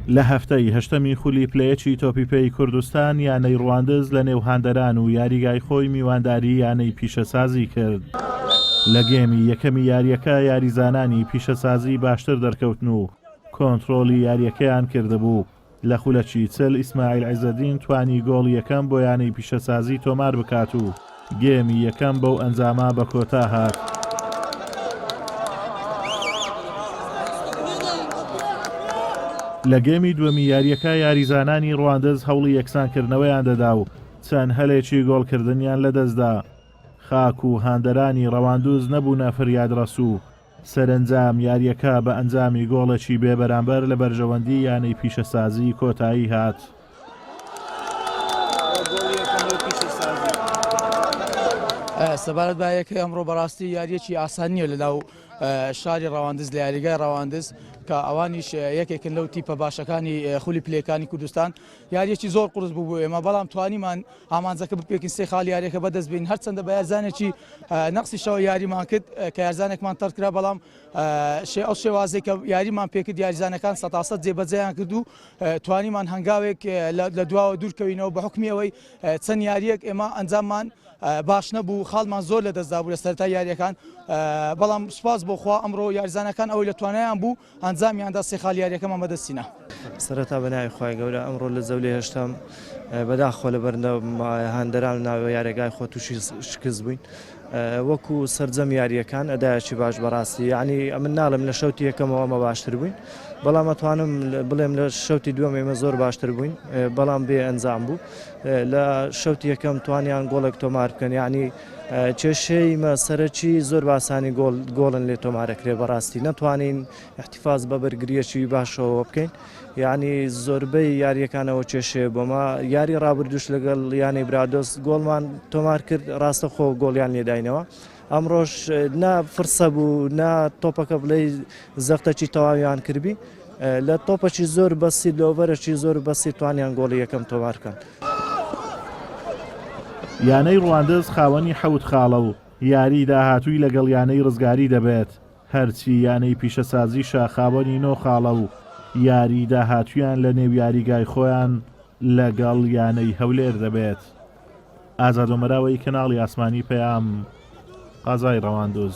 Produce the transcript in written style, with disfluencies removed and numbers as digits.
لە هەفتەی هەشتەمی خولی پلەیەکی تۆپیپەی کوردستان یانەی ڕواندز لە نێو هاندەران و یاریگای خۆی میوانداری یانەی پیشەسازی کرد. لە گێمی یەکەمی یاریەکە یاریزانانی پیشەسازی باشتر دەرکەوتن و کۆنتڕۆلی یاریەکەیان کردبوو. لە خولەکی چل ئیسماعیل عیزەدین توانی گۆڵ یەکەم بۆ یانەی پیشەسازی تۆمار بکات و گێمی یەکەم بەو ئەنجامە بە کۆتا هات. لە گێمی دووەمی یاریەکە یاریزانانی ڕواندز هەوڵی یەکسانکردنەوەیان دەدا و چەند هەلێکی گۆڵکردنیان لەدەستدا. خاک و هاندەرانی ڕەواندوز نەبوونە فریادڕەسوو. سەرنجام یاریەکە بە ئەنجامی گۆڵێکی بێبەرامبەر لە بەرژەوەندی یانەی پیشەسازی کۆتایی هات. سەبارەت بە یەکەی ئەمڕۆ بەڕاستی یاریەکی ئاسانیە لەناو شاری ڕەواندز لە یاریگای ڕەواندز کە ئەوانیش یەکێکن لەو تیپە باشەکانی خولی پلەکانی کوردستان. یاریەکی زۆر قورس بوو ئێمە بەڵام توانیمان ئامانجەکە بپێکین سێ خاڵ یاریەکە بەدەست بین هەرچەندە بە یارزانێکی نەقسیشەوە یاریمان کرد کە یارزانێکمان تەرکرا بەڵام ئەو شێوازەی کە یاریمان پێکرد یاریزانەکان 100% جێبەجێیان کرد و توانیمان هەنگاوێک لە دواوە دوورکەوینەوە بە حکمی ئەوەی چەند یاریەک ئێمە ئەنجاممان باش نەبوو خاڵمان زۆر لە دەستدا بوو لە سەرەتای یاریەکان بەڵام سوپاس بۆخوا ئەمڕۆ یاریزانەکان ئەوەی لە توانایان بوو ئەنجامیاندا سێ خاڵ یاریەکەمان بەدەستینە. سەرەتا بەناوی خوای گەورە ئەمڕۆ لە زەولێ هەشتم بەداخۆ لە بەرنە هاندەران و ناوە یاریگای خۆ تووشی شکست بووین وەکو سەرجەم یاریەکان ئەدایەکی باش بەڕاستی یعنی من ناڵم لە شەوتی یەکەمەوە ئەمە باشتر بووین بەڵام ئەتوانم بڵێم لە شەوتی دووەم ئێمە زۆر باشتر بووین بەڵام بێ ئەنجام بوو لە شەوتی یەکەم توانیان گۆڵێک تۆمار بکەن یعنی کێشەی سەرەکی زۆر باسانی گۆڵن لێ تۆمارەکرێ بەڕاستی نەتوانین احتیفاز بە بەرگریەکی باشەوە بکەین یعنی زۆربەی یاریەکانەوە کێشەیە بۆمە یاری ڕابردوش لەگەڵ یانی برادۆس گۆڵمان تۆمار کرد ڕاستە خۆ گۆڵیان لێداینەوە ئەمڕۆژ نا فرسە بوو نا تۆپەکە بڵێ زەفتەکی تەواویان کردبی لە تۆپەکی زۆر بەسی لۆڤەرێکی زۆر بەسی توانیان گۆڵی یەکەم تۆمارکەن. یانەی ڕواندز خاوەنی حەوت خاڵە و یاری داهاتووی لەگەڵ یانەی ڕزگاری دەبێت هەرچی یانەی پیشەسازیشە خاوەنی نۆ خاڵە و یاری داهاتویان لە نێو یاریگای خۆیان لەگەڵ یانەی هەولێر دەبێت. ئازاد ومەراوەی کەناڵی ئاسمانی پەیام قازای ڕەواندوز.